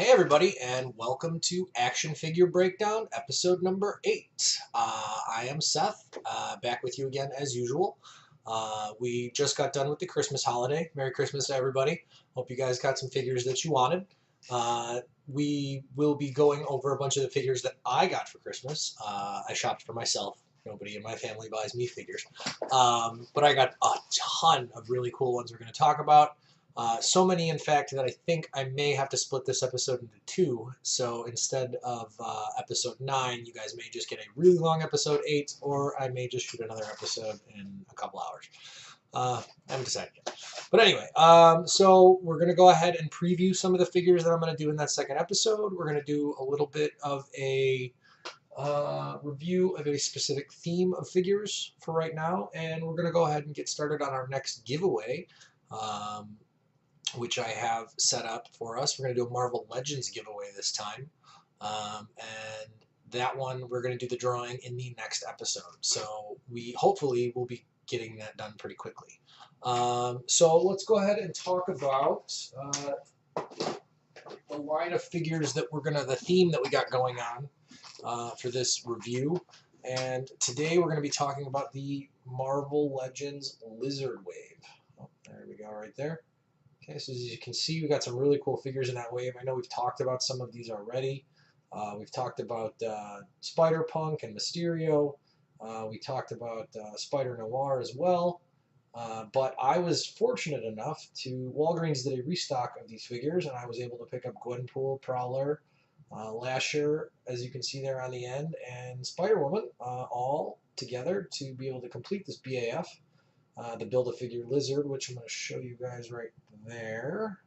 Hey everybody, and welcome to Action Figure Breakdown, episode number 8. I am Seth, back with you again as usual. We just got done with the Christmas holiday. Merry Christmas to everybody. Hope you guys got some figures that you wanted. We will be going over a bunch of the figures that I got for Christmas. I shopped for myself. Nobody in my family buys me figures. But I got a ton of really cool ones we're going to talk about. So many, in fact, that I think I may have to split this episode into 2. So instead of episode 9, you guys may just get a really long episode 8, or I may just shoot another episode in a couple hours. I haven't decided yet. But anyway, so we're going to go ahead and preview some of the figures that I'm going to do in that second episode. We're going to do a little bit of a review of a specific theme of figures for right now, and we're going to go ahead and get started on our next giveaway. Which I have set up for us. We're going to do a Marvel Legends giveaway this time. And that one, we're going to do the drawing in the next episode. So we hopefully will be getting that done pretty quickly. So let's go ahead and talk about the line of figures that the theme that we got going on for this review. And today we're going to be talking about the Marvel Legends Lizard Wave. Oh, there we go right there. Okay, so as you can see, we got some really cool figures in that wave. I know we've talked about some of these already. We've talked about Spider-Punk and Mysterio. We talked about Spider-Noir as well. But I was fortunate enough to, Walgreens did a restock of these figures, and I was able to pick up Gwenpool, Prowler, Lasher, as you can see there on the end, and Spider-Woman, all together to be able to complete this BAF. The Build-A-Figure Lizard, which I'm going to show you guys right there.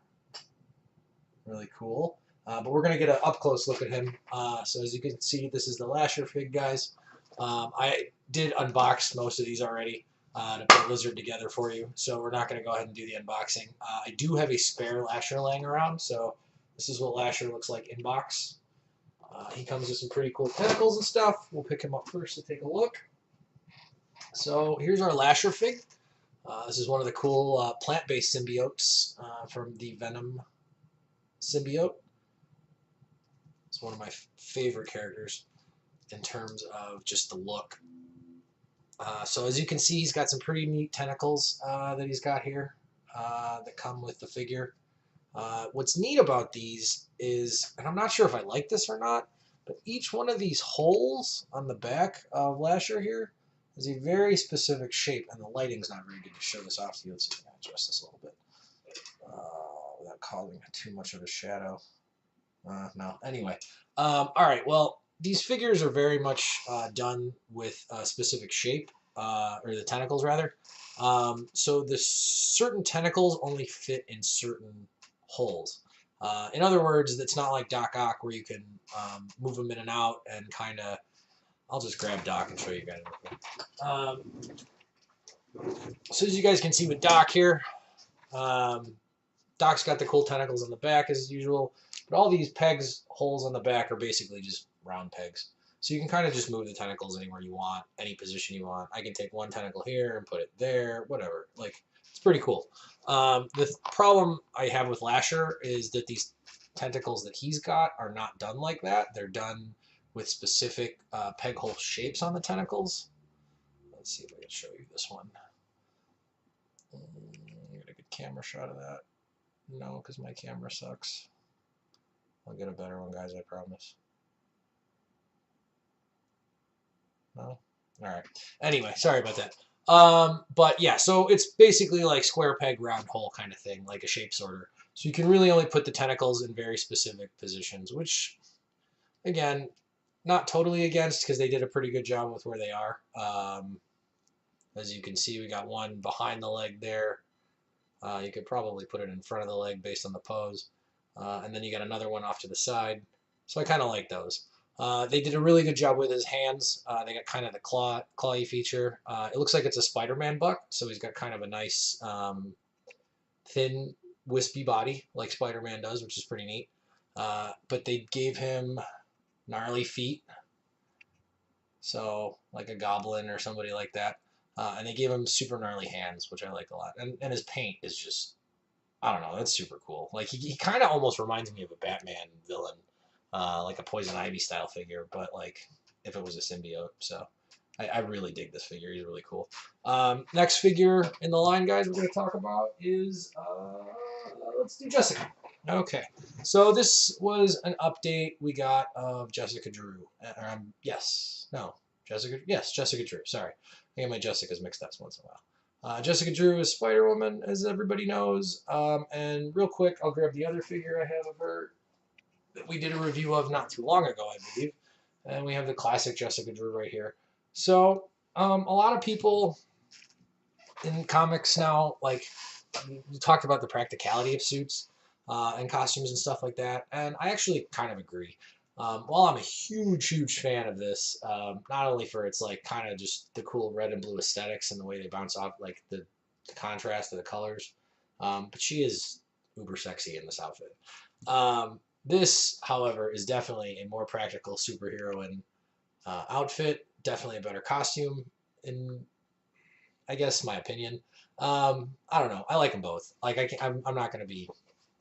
Really cool. But we're going to get an up-close look at him. So as you can see, this is the Lasher fig, guys. I did unbox most of these already to put Lizard together for you, so we're not going to go ahead and do the unboxing. I do have a spare Lasher laying around, so this is what Lasher looks like in box. He comes with some pretty cool tentacles and stuff. We'll pick him up first to take a look. So here's our Lasher fig. This is one of the cool plant-based symbiotes from the Venom symbiote. It's one of my favorite characters in terms of just the look. So as you can see, he's got some pretty neat tentacles that he's got here that come with the figure. What's neat about these is, and I'm not sure if I like this or not, but each one of these holes on the back of Lasher here is a very specific shape, and the lighting's not very good to show this off to you. Let's see if I can adjust this a little bit without causing too much of a shadow. No. Anyway, all right. Well, these figures are very much done with a specific shape, or the tentacles rather. So the certain tentacles only fit in certain holes. In other words, it's not like Doc Ock where you can move them in and out and kind of. I'll just grab Doc and show you guys. So as you guys can see with Doc here, Doc's got the cool tentacles on the back as usual, but all these pegs, holes on the back are basically just round pegs. So you can kind of just move the tentacles anywhere you want, any position you want. I can take one tentacle here and put it there, whatever. Like, it's pretty cool. The problem I have with Lasher is that these tentacles that he's got are not done like that. They're done with specific peg hole shapes on the tentacles. Let's see if I can show you this one. Get a good camera shot of that. No, because my camera sucks. I'll get a better one, guys, I promise. No? Alright. Anyway, sorry about that. But yeah, so it's basically like square peg, round hole kind of thing, like a shape sorter. So you can really only put the tentacles in very specific positions, which, again, not totally against, because they did a pretty good job with where they are. As you can see, we got one behind the leg there. You could probably put it in front of the leg based on the pose. And then you got another one off to the side. So I kind of like those. They did a really good job with his hands. They got kind of the clawy feature. It looks like it's a Spider-Man buck, so he's got kind of a nice thin, wispy body like Spider-Man does, which is pretty neat. But they gave him gnarly feet, so like a goblin or somebody like that. And they gave him super gnarly hands, which I like a lot. And his paint is just I don't know. That's super cool. Like he kind of almost reminds me of a Batman villain, like a Poison Ivy style figure, but like if it was a symbiote. So I really dig this figure. He's really cool. Next figure in the line, guys, we're going to talk about is let's do Jessica. Okay, so this was an update we got of Jessica Drew. Yes, no, Jessica. Yes, Jessica Drew. Sorry, I get my Jessicas mixed up once in a while. Jessica Drew is Spider-Woman, as everybody knows. And real quick, I'll grab the other figure I have of her that we did a review of not too long ago, I believe. And we have the classic Jessica Drew right here. So a lot of people in comics now, like, we talked about the practicality of suits and costumes and stuff like that, and I actually kind of agree. While I'm a huge fan of this, not only for its like kind of just the cool red and blue aesthetics and the way they bounce off, like the contrast of the colors, but she is uber sexy in this outfit. This, however, is definitely a more practical superheroine outfit, definitely a better costume, in I guess my opinion. I don't know. I like them both. Like I'm not gonna be.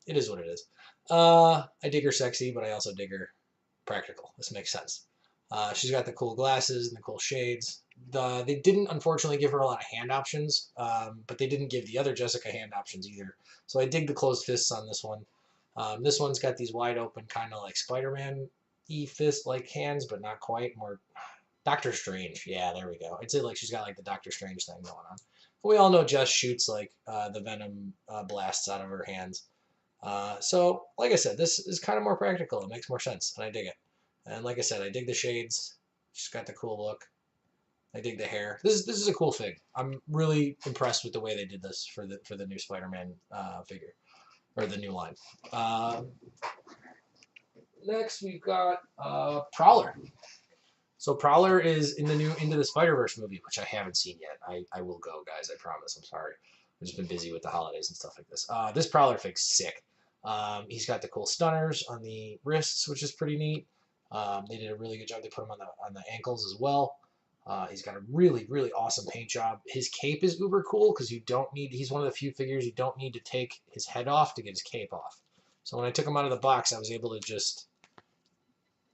It is what it is. I dig her sexy, but I also dig her practical. This makes sense. She's got the cool glasses and the cool shades. They didn't unfortunately give her a lot of hand options, but they didn't give the other Jessica hand options either. So I dig the closed fists on this one. This one's got these wide open, kind of like Spider-Man fist like hands, but not quite. More Doctor Strange. Yeah, there we go. It's like she's got like the Doctor Strange thing going on. We all know Jess shoots like the venom blasts out of her hands. So, like I said, this is kind of more practical. It makes more sense, and I dig it. And like I said, I dig the shades. She's got the cool look. I dig the hair. This is a cool fig. I'm really impressed with the way they did this for the new Spider-Man figure, or the new line. Next, we've got Prowler. So Prowler is in the new Into the Spider-Verse movie, which I haven't seen yet. I will go, guys. I promise. I'm sorry. I've just been busy with the holidays and stuff like this. This Prowler fig's sick. He's got the cool stunners on the wrists, which is pretty neat. They did a really good job. They put him on the ankles as well. He's got a really awesome paint job. His cape is uber cool because he's one of the few figures you don't need to take his head off to get his cape off. So when I took him out of the box, I was able to just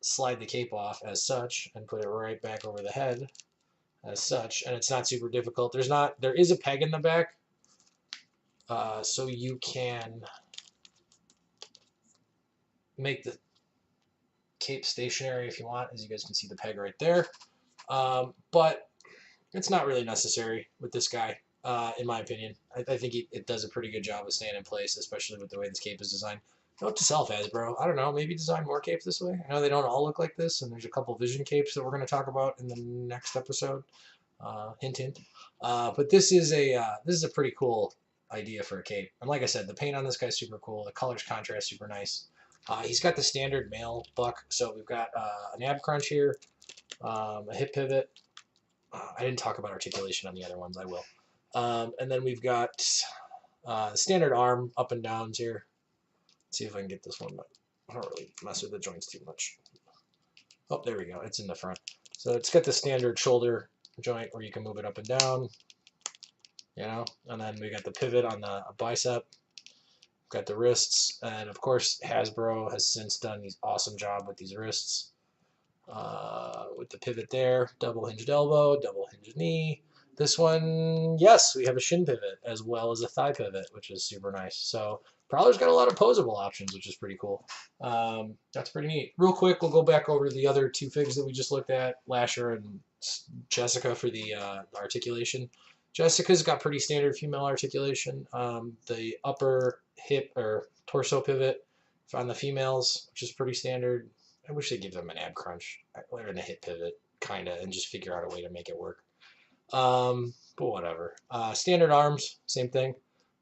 slide the cape off as such and put it right back over the head as such, and it's not super difficult. There is a peg in the back, so you can make the cape stationary if you want. As you guys can see, the peg right there, but it's not really necessary with this guy, in my opinion. I think it does a pretty good job of staying in place, especially with the way this cape is designed. Note to self, Hasbro. I don't know, maybe design more capes this way. I know they don't all look like this, and there's a couple Vision capes that we're going to talk about in the next episode. Hint, hint. But this is a pretty cool idea for a cape. And like I said, the paint on this guy's super cool. The colors contrast super nice. He's got the standard male buck. So we've got an ab crunch here, a hip pivot. I didn't talk about articulation on the other ones. I will. And then we've got standard arm up and downs here. Let's see if I can get this one, but I don't really mess with the joints too much. Oh, there we go. It's in the front. So it's got the standard shoulder joint where you can move it up and down, and then we got the pivot on the bicep. Got the wrists, and of course Hasbro has since done an awesome job with these wrists. With the pivot there, double hinged elbow, double hinged knee. This one, yes, we have a shin pivot as well as a thigh pivot, which is super nice. So Prowler's got a lot of posable options, which is pretty cool. That's pretty neat. Real quick, we'll go back over the other two figs that we just looked at, Lasher and Jessica for the articulation. Jessica's got pretty standard female articulation. The upper hip or torso pivot on the females, which is pretty standard. I wish they'd give them an ab crunch or a hip pivot, kind of, and just figure out a way to make it work. But whatever. Standard arms, same thing.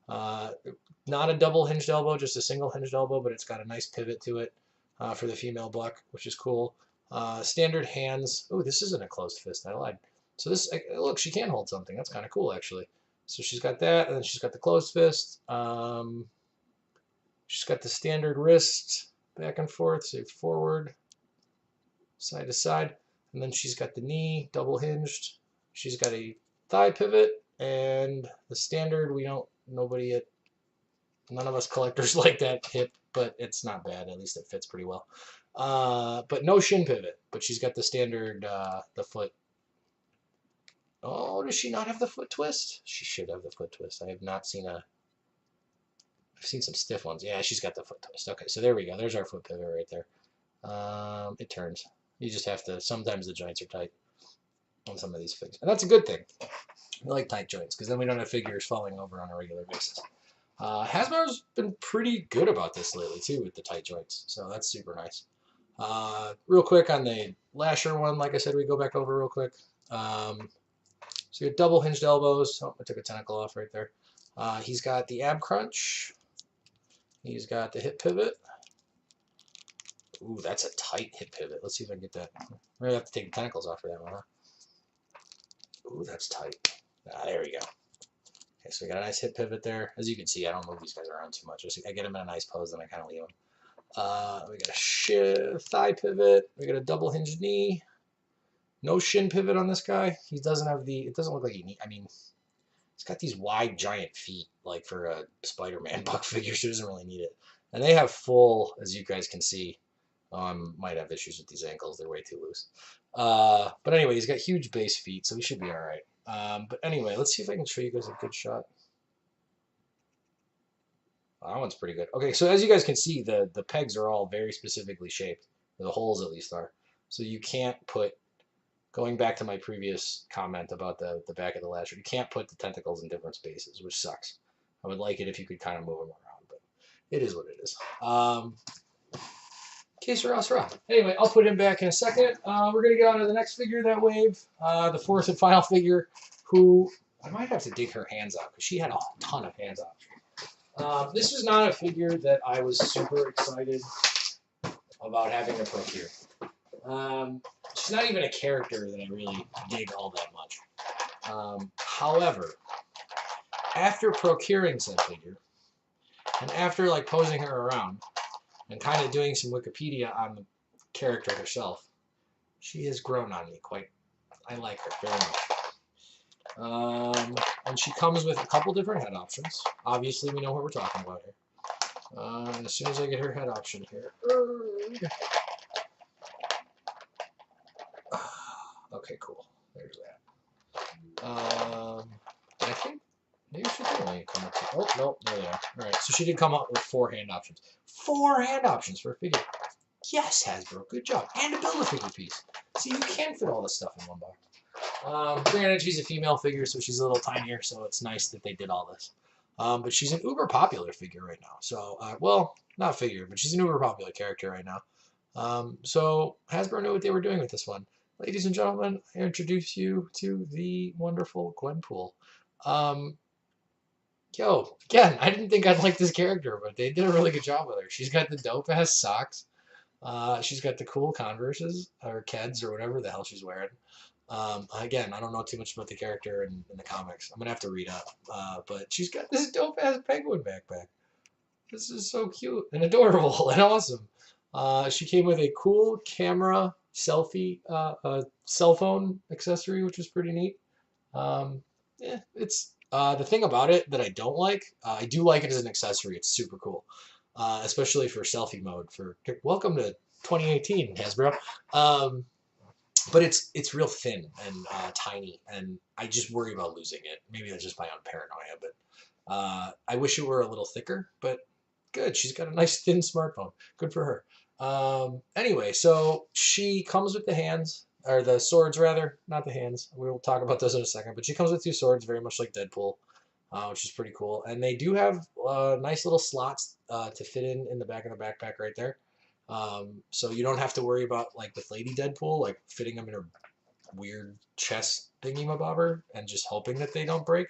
Not a double hinged elbow, just a single hinged elbow, but it's got a nice pivot to it for the female buck, which is cool. Standard hands. Oh, this isn't a closed fist. I lied. So this, look, she can hold something. That's kind of cool, actually. So she's got that, and then she's got the closed fist. She's got the standard wrist, back and forth, so forward, side to side. And then she's got the knee, double hinged. She's got a thigh pivot, and the standard, nobody at None of us collectors like that hip, but it's not bad. At least it fits pretty well. But no shin pivot. But she's got the standard, the foot. Oh, does she not have the foot twist? She should have the foot twist. I have not seen a... I've seen some stiff ones. Yeah, she's got the foot twist. Okay, so there we go. There's our foot pivot right there. It turns. You just have to... Sometimes the joints are tight on some of these figs. And that's a good thing. I like tight joints, because then we don't have figures falling over on a regular basis. Hasbro's been pretty good about this lately, too, with the tight joints. So that's super nice. Real quick on the Lasher one, like I said, we go back over real quick. So you have double hinged elbows. Oh, I took a tentacle off right there. He's got the ab crunch. He's got the hip pivot. Ooh, that's a tight hip pivot. Let's see if I can get that. I'm going to have to take the tentacles off for that one, huh? Ooh, that's tight. There we go. Okay, so we got a nice hip pivot there. As you can see, I don't move these guys around too much. I get them in a nice pose, then I kind of leave them. We got a thigh pivot. We got a double hinged knee. No shin pivot on this guy. He doesn't have the... It doesn't look like he needs... I mean, he's got these wide, giant feet, like for a Spider-Man buck figure, so he doesn't really need it. And they have full, as you guys can see, might have issues with these ankles. They're way too loose. But anyway, he's got huge base feet, so he should be all right. But anyway, let's see if I can show you guys a good shot. Oh, that one's pretty good. Okay, so as you guys can see, the pegs are all very specifically shaped. The holes, at least, are. So you can't put... Going back to my previous comment about the back of the Lasher, you can't put the tentacles in different spaces, which sucks. I would like it if you could kind of move them around, but it is what it is. Que sera. Anyway, I'll put him back in a second. We're going to get on to the next figure that wave, the fourth and final figure, who I might have to dig her hands out, because she had a ton of hands out. This was not a figure that I was super excited about having to procure. She's not even a character that I really dig all that much. However, after procuring said figure, and after like posing her around, and kind of doing some Wikipedia on the character herself, she has grown on me quite. I like her very much. And she comes with a couple different head options. Obviously, we know what we're talking about here. And as soon as I get her head option here. Okay, cool. There's that. I think maybe she did only come up with... Oh, no, there they are. Alright, so she did come up with 4 hand options. 4 hand options for a figure. Yes, Hasbro, good job. And to build a figure piece. See, you can fit all this stuff in one box. Granted, she's a female figure, so she's a little tinier, so it's nice that they did all this. But she's an uber popular figure right now. So, well, not figure, but she's an uber popular character right now. So Hasbro knew what they were doing with this one. Ladies and gentlemen, I introduce you to the wonderful Gwenpool. Yo, again, I didn't think I'd like this character, but they did a really good job with her. She's got the dope-ass socks. She's got the cool Converses, or Keds, or whatever the hell she's wearing. Again, I don't know too much about the character in the comics. I'm going to have to read up. But she's got this dope-ass penguin backpack. This is so cute and adorable and awesome. She came with a cool camera selfie cell phone accessory, which was pretty neat. It's the thing about it that I don't like. I do like it as an accessory. It's super cool, especially for selfie mode. Welcome to 2018, Hasbro. But it's real thin and tiny, and I just worry about losing it. Maybe that's just my own paranoia, but I wish it were a little thicker. But good, she's got a nice thin smartphone. Good for her. Anyway, so she comes with the hands, or the swords rather, not the hands. We'll talk about those in a second, but she comes with 2 swords, very much like Deadpool, which is pretty cool. And they do have nice little slots to fit in the back of the backpack right there. So you don't have to worry about, like with Lady Deadpool, like fitting them in her weird chest thingy-mabobber and just hoping that they don't break.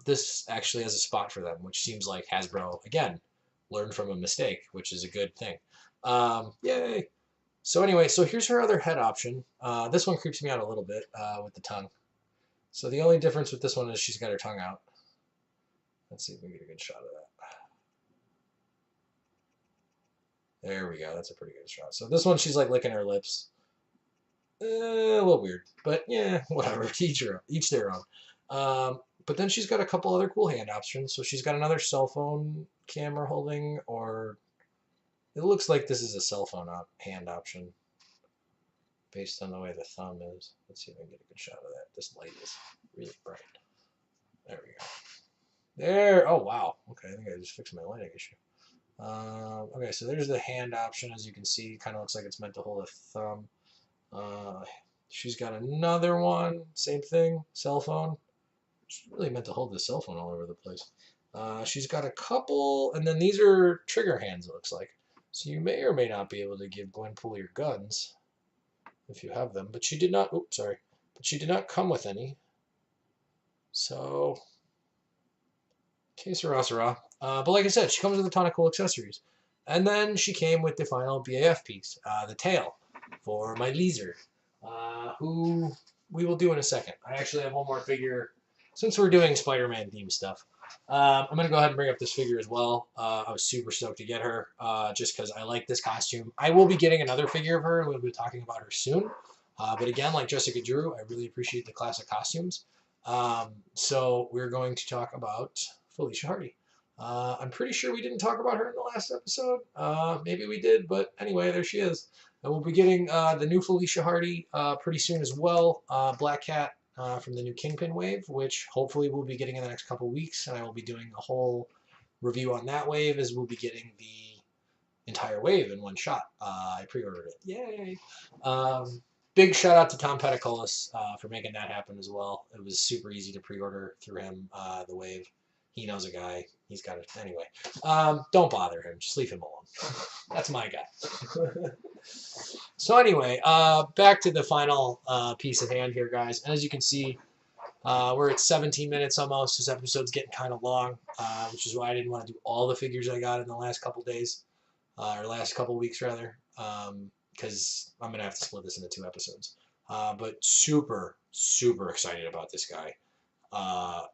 This actually has a spot for them, which seems like Hasbro, again, learned from a mistake, which is a good thing. Yay! So anyway, so here's her other head option. This one creeps me out a little bit with the tongue. So the only difference with this one is she's got her tongue out. Let's see if we can get a good shot of that. There we go. That's a pretty good shot. So this one, she's like licking her lips. A little weird, but yeah, whatever. Each their own. But then she's got a couple other cool hand options. So she's got another cell phone camera holding, or it looks like this is a cell phone hand option based on the way the thumb is. Let's see if I can get a good shot of that. This light is really bright. There we go. There. Oh, wow. Okay, I think I just fixed my lighting issue. Okay, so there's the hand option. As you can see, kind of looks like it's meant to hold a thumb. She's got another one. Same thing. Cell phone. She's really meant to hold the cell phone all over the place. She's got a couple, and then these are trigger hands, it looks like. So you may or may not be able to give Gwenpool your guns if you have them. But she did not. Oops, sorry. But she did not come with any. So, que sera, sera. But like I said, she comes with a ton of cool accessories. And then she came with the final BAF piece, the tail for my lizard, who we will do in a second. I actually have one more figure. Since we're doing Spider-Man themed stuff, I'm going to go ahead and bring up this figure as well. I was super stoked to get her just because I like this costume. I will be getting another figure of her, and we'll be talking about her soon. But again, like Jessica Drew, I really appreciate the classic costumes. So we're going to talk about Felicia Hardy. I'm pretty sure we didn't talk about her in the last episode. Maybe we did, but anyway, there she is. And we'll be getting the new Felicia Hardy pretty soon as well. Black Cat from the new Kingpin wave, which hopefully we'll be getting in the next couple weeks. And I will be doing a whole review on that wave, as we'll be getting the entire wave in one shot. I pre-ordered it. Yay! Big shout out to Tom Petticolis for making that happen as well. It was super easy to pre-order through him, the wave. He knows a guy. He's got it. Anyway, don't bother him. Just leave him alone. That's my guy. So anyway, back to the final piece of hand here, guys. And as you can see, we're at 17 minutes almost. This episode's getting kind of long, which is why I didn't want to do all the figures I got in the last couple days, or last couple weeks, rather, because I'm going to have to split this into 2 episodes. But super, super excited about this guy.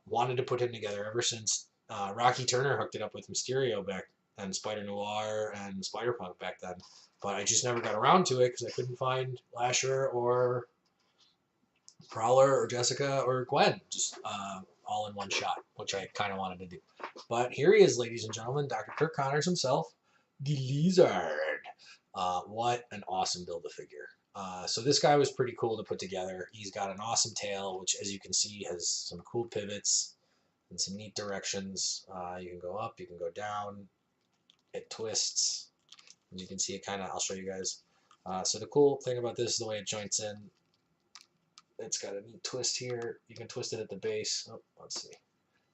Wanted to put him together ever since Rocky Turner hooked it up with Mysterio back, and Spider Noir and Spider Punk back then. But I just never got around to it because I couldn't find Lasher or Prowler or Jessica or Gwen just all in one shot, which I kind of wanted to do. But here he is, ladies and gentlemen, Dr. Kirk Connors himself, the Lizard. What an awesome Build-A-Figure. So this guy was pretty cool to put together. He's got an awesome tail, which, as you can see, has some cool pivots and some neat directions. You can go up, you can go down. It twists. As you can see, it kind of, I'll show you guys. So the cool thing about this is the way it joints in. It's got a neat twist here. You can twist it at the base. Oh, let's see.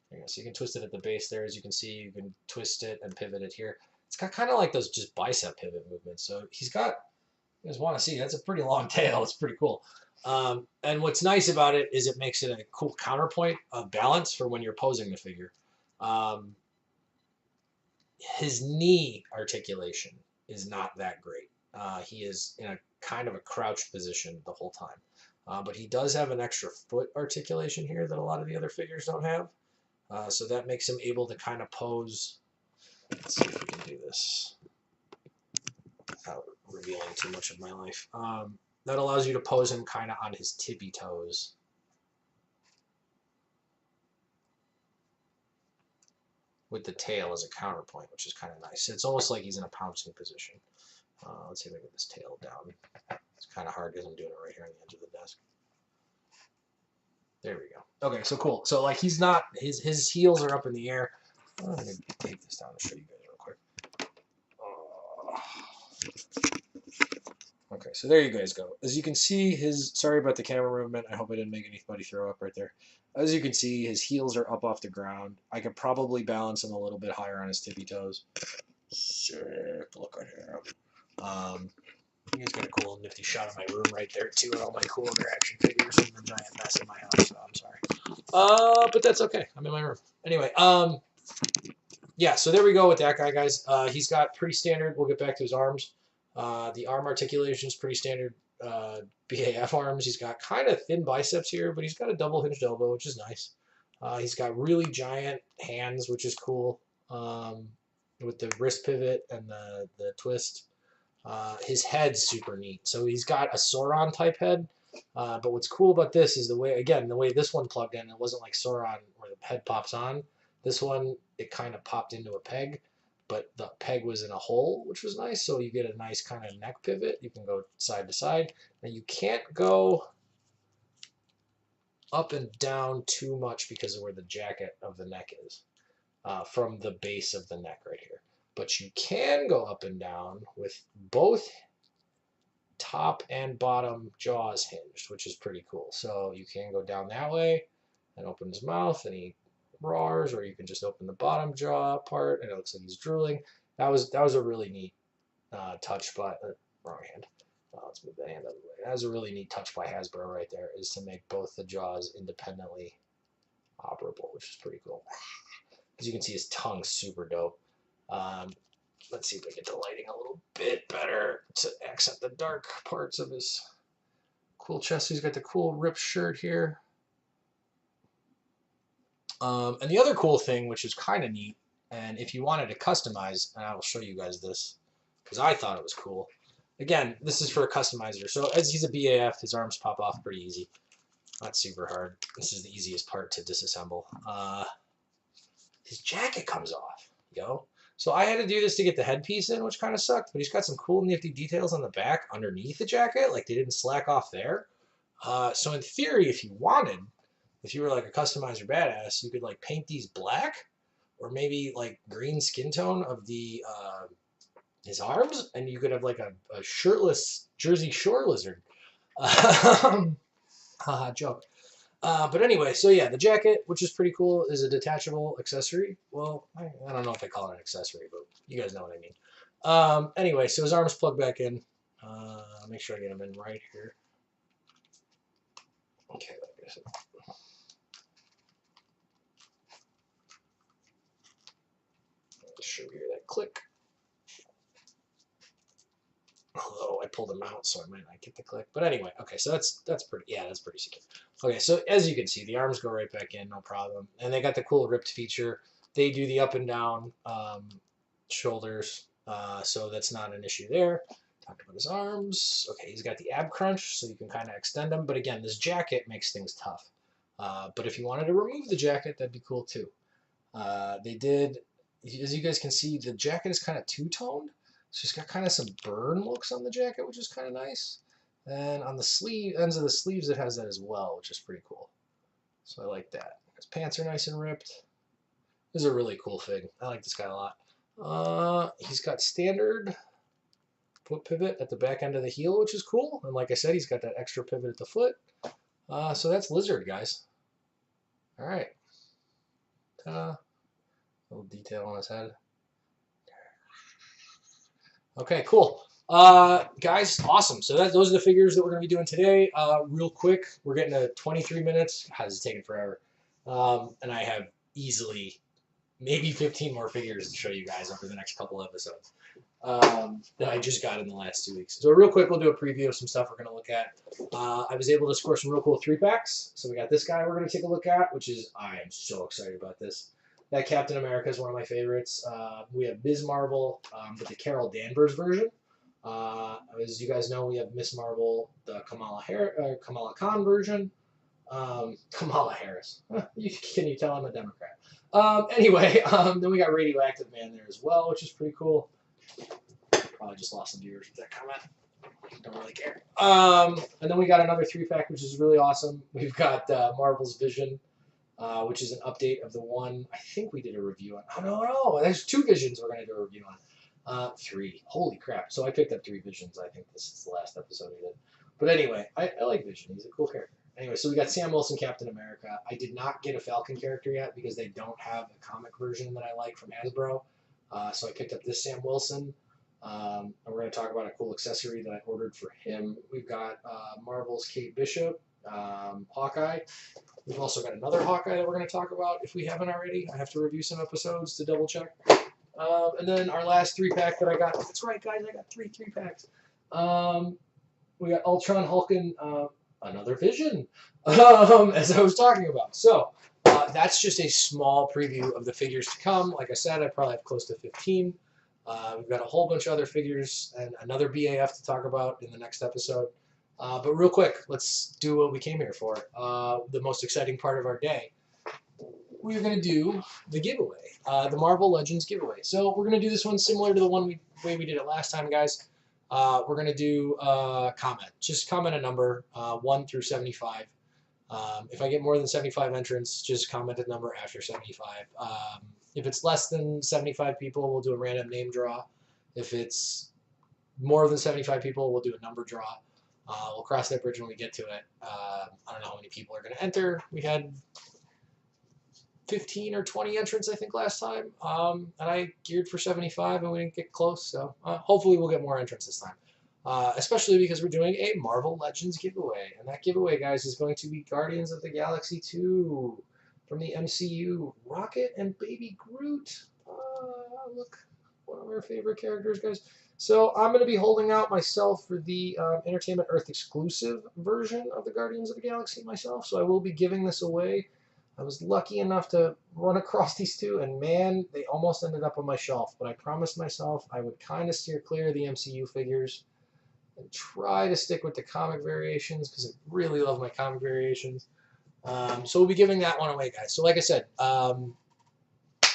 There you go. So you can twist it at the base there. As you can see, you can twist it and pivot it here. It's got kind of like those just bicep pivot movements. So he's got, you guys want to see, that's a pretty long tail. It's pretty cool. And what's nice about it is it makes it a cool counterpoint of balance for when you're posing the figure. His knee articulation is not that great. He is in a kind of a crouched position the whole time. But he does have an extra foot articulation here that a lot of the other figures don't have. So that makes him able to kind of pose. Let's see if we can do this without revealing too much of my life. That allows you to pose him kind of on his tippy toes. With the tail as a counterpoint, which is kind of nice. It's almost like he's in a pouncing position. Let's see if I get this tail down. It's kind of hard because I'm doing it right here on the edge of the desk. There we go. Okay, so cool. So like he's not, his heels are up in the air. I'm going to take this down and show you guys real quick. Okay, so there you guys go. As you can see, sorry about the camera movement. I hope I didn't make anybody throw up right there. As you can see, his heels are up off the ground. I could probably balance him a little bit higher on his tippy toes. Sick. Look at him. You guys got a cool nifty shot of my room right there too, and all my cool other action figures and the giant mess in my house, so I'm sorry. But that's okay. I'm in my room. Anyway, yeah, so there we go with that guy, guys. He's got pretty standard, we'll get back to his arms. The arm articulation is pretty standard BAF arms. He's got kind of thin biceps here, but he's got a double hinged elbow, which is nice. He's got really giant hands, which is cool, with the wrist pivot and the twist. His head's super neat. So he's got a Sauron type head. But what's cool about this is the way, again, the way this one plugged in, it wasn't like Sauron where the head pops on. This one, it kind of popped into a peg, but the peg was in a hole, which was nice. So you get a nice kind of neck pivot. You can go side to side. Now you can't go up and down too much because of where the jacket of the neck is, from the base of the neck right here. But you can go up and down with both top and bottom jaws hinged, which is pretty cool. So you can go down that way and open his mouth and he roars, or you can just open the bottom jaw part and it looks like he's drooling. That was a really neat touch by wrong hand. Let's move that hand out of the way. That was a really neat touch by Hasbro right there, is to make both the jaws independently operable, which is pretty cool. As you can see, his tongue's super dope. Let's see if I get the lighting a little bit better to accent the dark parts of his cool chest. He's got the cool ripped shirt here. And the other cool thing, which is kind of neat, and if you wanted to customize, and I will show you guys this, because I thought it was cool. Again, this is for a customizer. So as he's a BAF, his arms pop off pretty easy. Not super hard. This is the easiest part to disassemble. His jacket comes off, yo. So I had to do this to get the headpiece in, which kind of sucked, but he's got some cool nifty details on the back underneath the jacket, like they didn't slack off there. So in theory, if you wanted, if you were like a customizer badass, you could like paint these black, or maybe like green skin tone of the his arms, and you could have like a shirtless Jersey Shore lizard. Haha, joke. But anyway, so yeah, the jacket, which is pretty cool, is a detachable accessory. Well, I don't know if they call it an accessory, but you guys know what I mean. Anyway, so his arms plug back in. Make sure I get them in right here. Okay, like I said. Show here that click. Although I pulled them out, so I might not get the click. But anyway, okay, so that's pretty, yeah, that's pretty secure. Okay, so as you can see, the arms go right back in, no problem. And they got the cool ripped feature. They do the up and down shoulders, so that's not an issue there. Talked about his arms. Okay, he's got the ab crunch, so you can kind of extend them. But again, this jacket makes things tough. But if you wanted to remove the jacket, that'd be cool too. They did, as you guys can see, the jacket is kind of two-toned. So he's got kind of some burn looks on the jacket, which is kind of nice. And on the sleeve, ends of the sleeves, it has that as well, which is pretty cool. So I like that. His pants are nice and ripped. This is a really cool fig. I like this guy a lot. He's got standard foot pivot at the back end of the heel, which is cool. And like I said, he's got that extra pivot at the foot. So that's Lizard, guys. All right. Ta-da. Little detail on his head. Okay, cool. Guys, awesome. So those are the figures that we're going to be doing today. Real quick, we're getting to 23 minutes. How is it taking forever? And I have easily maybe 15 more figures to show you guys over the next couple episodes that I just got in the last 2 weeks. So real quick, we'll do a preview of some stuff we're going to look at. I was able to score some real cool 3-packs. So we got this guy we're going to take a look at, which is, I am so excited about this. That Captain America is one of my favorites. We have Ms. Marvel, but the Carol Danvers version. As you guys know, we have Miss Marvel, the Kamala Khan version. Kamala Harris. Can you tell I'm a Democrat? Anyway, then we got Radioactive Man there as well, which is pretty cool. Probably just lost some viewers with that comment. Don't really care. And then we got another 3-pack, which is really awesome. We've got Marvel's Vision, which is an update of the one I think we did a review on. Oh, no. There's 2 Visions we're going to do a review on. 3. Holy crap. So I picked up 3 Visions. I think this is the last episode we did. But anyway, I like Vision. He's a cool character. Anyway, so we got Sam Wilson, Captain America. I did not get a Falcon character yet because they don't have a comic version that I like from Hasbro. So I picked up this Sam Wilson. And we're going to talk about a cool accessory that I ordered for him. We've got Marvel's Kate Bishop, Hawkeye. We've also got another Hawkeye that we're going to talk about if we haven't already. I have to review some episodes to double check. And then our last 3-pack that I got. That's right, guys. I got 3 3-packs. We got Ultron, Hulkin, another Vision, as I was talking about. So that's just a small preview of the figures to come. Like I said, I probably have close to 15. We've got a whole bunch of other figures and another BAF to talk about in the next episode. But real quick, let's do what we came here for. The most exciting part of our day. we're going to do the giveaway, the Marvel Legends giveaway. So we're going to do this one similar to the way we did it last time, guys. We're going to do comment. Just comment a number, 1 through 75. If I get more than 75 entrants, just comment a number after 75. If it's less than 75 people, we'll do a random name draw. If it's more than 75 people, we'll do a number draw. We'll cross that bridge when we get to it. I don't know how many people are going to enter. We had 15 or 20 entrants, I think, last time. And I geared for 75, and we didn't get close. So hopefully we'll get more entrants this time. Especially because we're doing a Marvel Legends giveaway. And that giveaway, guys, is going to be Guardians of the Galaxy 2 from the MCU. Rocket and Baby Groot. Look, one of our favorite characters, guys. So I'm going to be holding out myself for the Entertainment Earth exclusive version of the Guardians of the Galaxy myself. So I will be giving this away. I was lucky enough to run across these two, and man, they almost ended up on my shelf. But I promised myself I would kind of steer clear of the MCU figures and try to stick with the comic variations because I really love my comic variations. So we'll be giving that one away, guys. So like I said,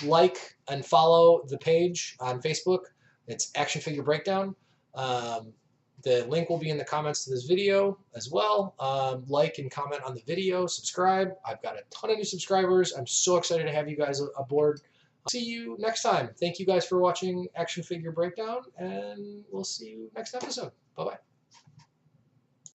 like and follow the page on Facebook. It's Action Figure Breakdown. The link will be in the comments to this video as well. Like and comment on the video. Subscribe. I've got a ton of new subscribers. I'm so excited to have you guys aboard. See you next time. Thank you guys for watching Action Figure Breakdown, and we'll see you next episode. Bye-bye.